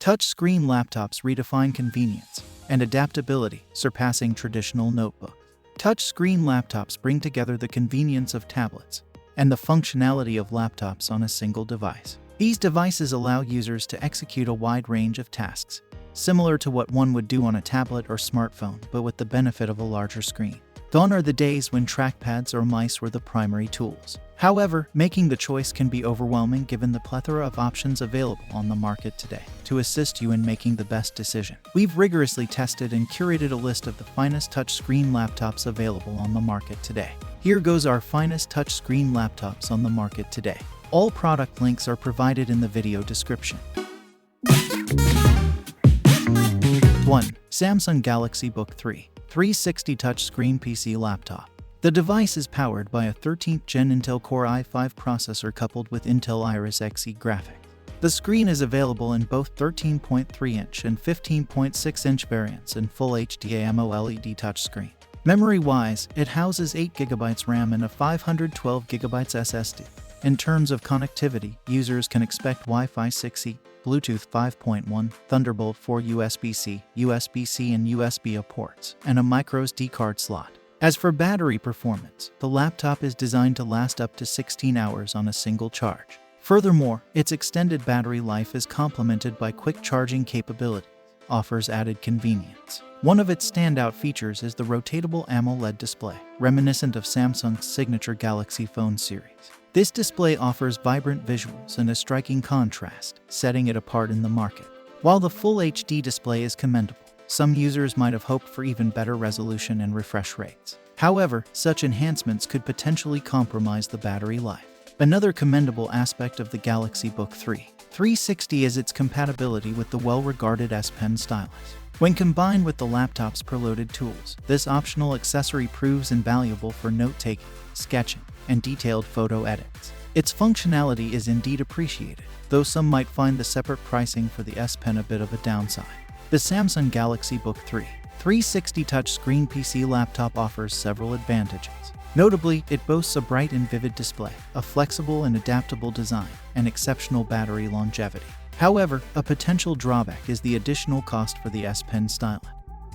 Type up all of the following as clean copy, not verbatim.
Touchscreen laptops redefine convenience and adaptability, surpassing traditional notebooks. Touchscreen laptops bring together the convenience of tablets and the functionality of laptops on a single device. These devices allow users to execute a wide range of tasks, similar to what one would do on a tablet or smartphone, but with the benefit of a larger screen. Gone are the days when trackpads or mice were the primary tools. However, making the choice can be overwhelming given the plethora of options available on the market today. To assist you in making the best decision, we've rigorously tested and curated a list of the finest touchscreen laptops available on the market today. Here goes our finest touchscreen laptops on the market today. All product links are provided in the video description. 1. Samsung Galaxy Book 3 360 touchscreen PC laptop. The device is powered by a 13th Gen Intel Core i5 processor coupled with Intel Iris Xe graphics. The screen is available in both 13.3-inch and 15.6-inch variants and Full HD AMOLED touchscreen. Memory-wise, it houses 8GB RAM and a 512GB SSD. In terms of connectivity, users can expect Wi-Fi 6E, Bluetooth 5.1, Thunderbolt 4 USB-C, USB-C and USB-A ports, and a microSD card slot. As for battery performance, the laptop is designed to last up to 16 hours on a single charge. Furthermore, its extended battery life is complemented by quick charging capability, offers added convenience. One of its standout features is the rotatable AMOLED display, reminiscent of Samsung's signature Galaxy phone series. This display offers vibrant visuals and a striking contrast, setting it apart in the market. While the Full HD display is commendable, some users might have hoped for even better resolution and refresh rates. However, such enhancements could potentially compromise the battery life. Another commendable aspect of the Galaxy Book 3 360 is its compatibility with the well-regarded S Pen stylus. When combined with the laptop's preloaded tools, this optional accessory proves invaluable for note-taking, sketching, and detailed photo edits. Its functionality is indeed appreciated, though some might find the separate pricing for the S Pen a bit of a downside. The Samsung Galaxy Book 3 360 touchscreen PC laptop offers several advantages. Notably, it boasts a bright and vivid display, a flexible and adaptable design, and exceptional battery longevity. However, a potential drawback is the additional cost for the S Pen stylus.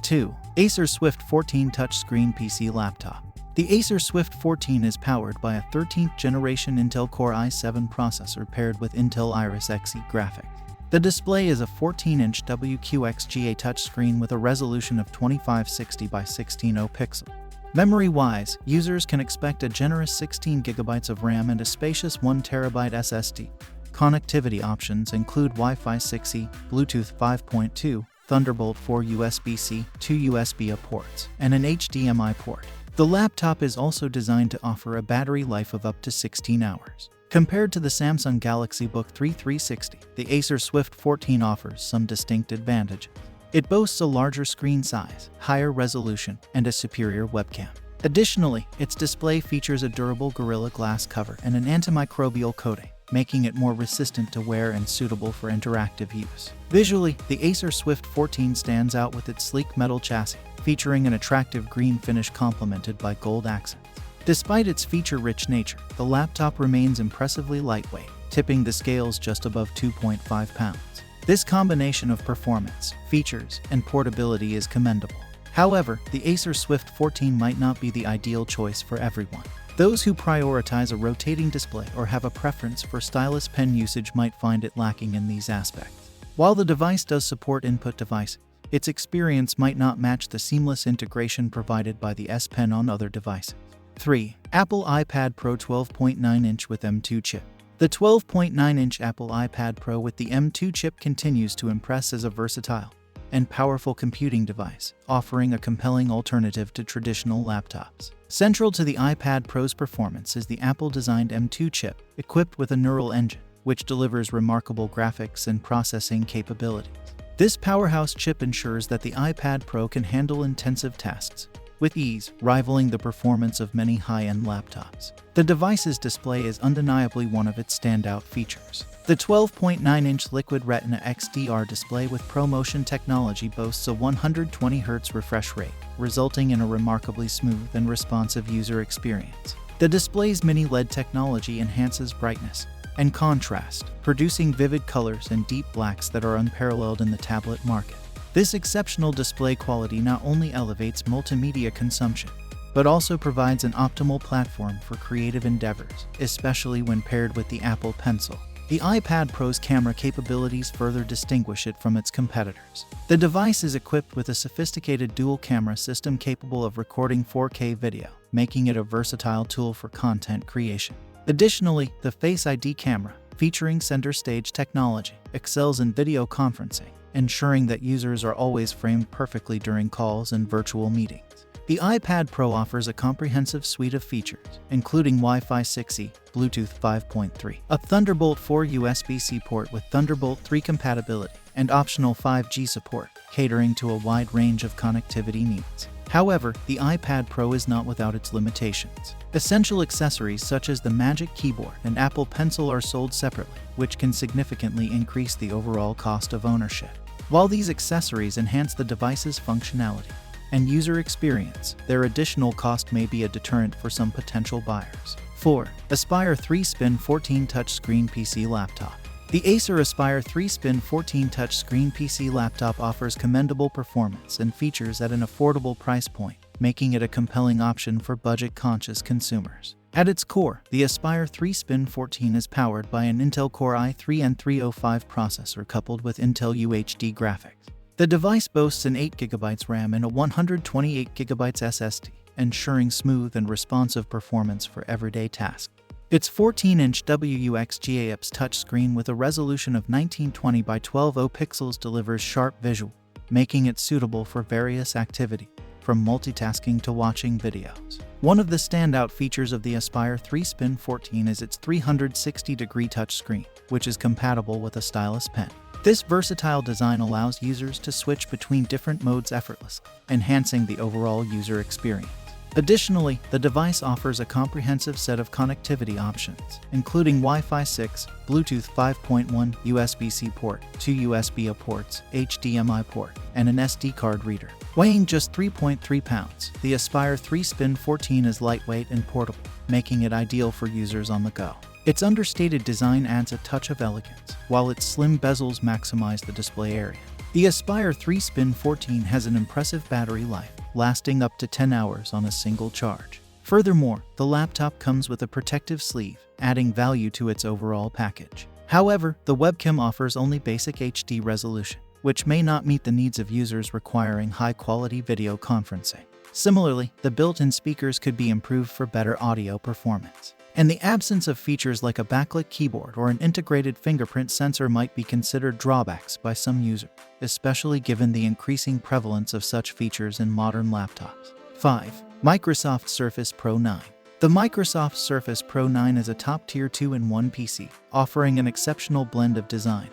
2. Acer Swift 14 touchscreen PC laptop. The Acer Swift 14 is powered by a 13th generation Intel Core i7 processor paired with Intel Iris Xe graphics. The display is a 14-inch WQXGA touchscreen with a resolution of 2560 by 1600 pixels. Memory-wise, users can expect a generous 16GB of RAM and a spacious 1TB SSD. Connectivity options include Wi-Fi 6E, Bluetooth 5.2, Thunderbolt 4 USB-C, 2 USB-A ports, and an HDMI port. The laptop is also designed to offer a battery life of up to 16 hours. Compared to the Samsung Galaxy Book 3 360, the Acer Swift 14 offers some distinct advantages. It boasts a larger screen size, higher resolution, and a superior webcam. Additionally, its display features a durable Gorilla Glass cover and an antimicrobial coating, making it more resistant to wear and suitable for interactive use. Visually, the Acer Swift 14 stands out with its sleek metal chassis, featuring an attractive green finish complemented by gold accents. Despite its feature-rich nature, the laptop remains impressively lightweight, tipping the scales just above 2.5 pounds. This combination of performance, features, and portability is commendable. However, the Acer Swift 14 might not be the ideal choice for everyone. Those who prioritize a rotating display or have a preference for stylus pen usage might find it lacking in these aspects. While the device does support input devices, its experience might not match the seamless integration provided by the S Pen on other devices. 3. Apple iPad Pro 12.9-inch with M2 chip. The 12.9-inch Apple iPad Pro with the M2 chip continues to impress as a versatile and powerful computing device, offering a compelling alternative to traditional laptops. Central to the iPad Pro's performance is the Apple-designed M2 chip, equipped with a neural engine, which delivers remarkable graphics and processing capabilities. This powerhouse chip ensures that the iPad Pro can handle intensive tasks with ease, rivaling the performance of many high-end laptops. The device's display is undeniably one of its standout features. The 12.9-inch Liquid Retina XDR display with ProMotion technology boasts a 120Hz refresh rate, resulting in a remarkably smooth and responsive user experience. The display's mini LED technology enhances brightness, and contrast, producing vivid colors and deep blacks that are unparalleled in the tablet market. This exceptional display quality not only elevates multimedia consumption, but also provides an optimal platform for creative endeavors, especially when paired with the Apple Pencil. The iPad Pro's camera capabilities further distinguish it from its competitors. The device is equipped with a sophisticated dual-camera system capable of recording 4K video, making it a versatile tool for content creation. Additionally, the Face ID camera, featuring center stage technology, excels in video conferencing, ensuring that users are always framed perfectly during calls and virtual meetings. The iPad Pro offers a comprehensive suite of features, including Wi-Fi 6E, Bluetooth 5.3, a Thunderbolt 4 USB-C port with Thunderbolt 3 compatibility, and optional 5G support, catering to a wide range of connectivity needs. However, the iPad Pro is not without its limitations. Essential accessories such as the Magic Keyboard and Apple Pencil are sold separately, which can significantly increase the overall cost of ownership. While these accessories enhance the device's functionality and user experience, their additional cost may be a deterrent for some potential buyers. 4. Aspire 3-Spin 14 Touchscreen PC Laptop. The Acer Aspire 3-Spin 14 Touchscreen PC Laptop offers commendable performance and features at an affordable price point, making it a compelling option for budget-conscious consumers. At its core, the Aspire 3-Spin 14 is powered by an Intel Core i3 and 305 processor coupled with Intel UHD graphics. The device boasts an 8GB RAM and a 128GB SSD, ensuring smooth and responsive performance for everyday tasks. Its 14-inch WXGAIPS touchscreen with a resolution of 1920 by 1200 pixels delivers sharp visual, making it suitable for various activities, from multitasking to watching videos. One of the standout features of the Aspire 3-Spin 14 is its 360-degree touchscreen, which is compatible with a stylus pen. This versatile design allows users to switch between different modes effortlessly, enhancing the overall user experience. Additionally, the device offers a comprehensive set of connectivity options, including Wi-Fi 6, Bluetooth 5.1, USB-C port, 2 USB-A ports, HDMI port, and an SD card reader. Weighing just 3.3 pounds, the Aspire 3-Spin 14 is lightweight and portable, making it ideal for users on the go. Its understated design adds a touch of elegance, while its slim bezels maximize the display area. The Aspire 3-Spin 14 has an impressive battery life, lasting up to 10 hours on a single charge. Furthermore, the laptop comes with a protective sleeve, adding value to its overall package. However, the webcam offers only basic HD resolution, which may not meet the needs of users requiring high-quality video conferencing. Similarly, the built-in speakers could be improved for better audio performance. And the absence of features like a backlit keyboard or an integrated fingerprint sensor might be considered drawbacks by some users, especially given the increasing prevalence of such features in modern laptops. 5. Microsoft Surface Pro 9. The Microsoft Surface Pro 9 is a top-tier 2-in-1 PC, offering an exceptional blend of design,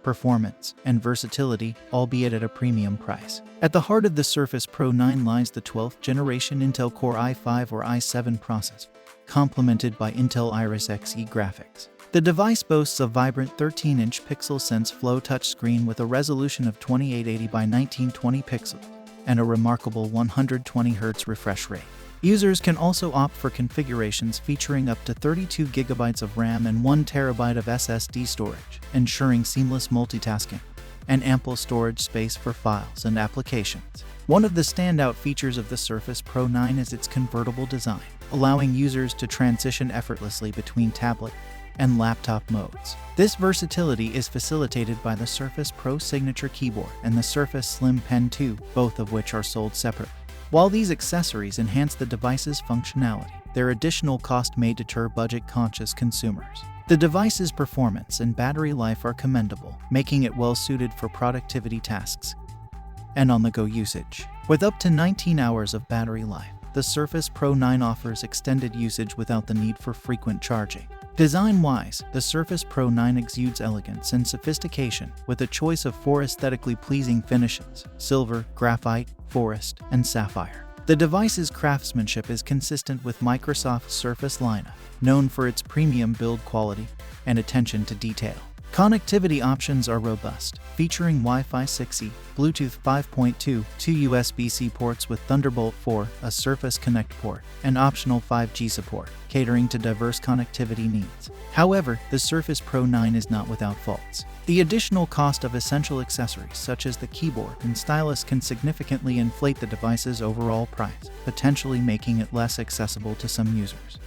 performance, and versatility, albeit at a premium price. At the heart of the Surface Pro 9 lies the 12th generation Intel Core i5 or i7 processor, complemented by Intel Iris Xe graphics. The device boasts a vibrant 13-inch Pixel Sense Flow touchscreen with a resolution of 2880 by 1920 pixels and a remarkable 120Hz refresh rate. Users can also opt for configurations featuring up to 32GB of RAM and 1TB of SSD storage, ensuring seamless multitasking and ample storage space for files and applications. One of the standout features of the Surface Pro 9 is its convertible design, allowing users to transition effortlessly between tablet and laptop modes. This versatility is facilitated by the Surface Pro Signature Keyboard and the Surface Slim Pen 2, both of which are sold separately. While these accessories enhance the device's functionality, their additional cost may deter budget-conscious consumers. The device's performance and battery life are commendable, making it well-suited for productivity tasks and on-the-go usage. With up to 19 hours of battery life, the Surface Pro 9 offers extended usage without the need for frequent charging. Design-wise, the Surface Pro 9 exudes elegance and sophistication with a choice of 4 aesthetically pleasing finishes: silver, graphite, forest, and sapphire. The device's craftsmanship is consistent with Microsoft's Surface lineup, known for its premium build quality and attention to detail. Connectivity options are robust, featuring Wi-Fi 6E, Bluetooth 5.2, 2 USB-C ports with Thunderbolt 4, a Surface Connect port, and optional 5G support, catering to diverse connectivity needs. However, the Surface Pro 9 is not without faults. The additional cost of essential accessories such as the keyboard and stylus can significantly inflate the device's overall price, potentially making it less accessible to some users.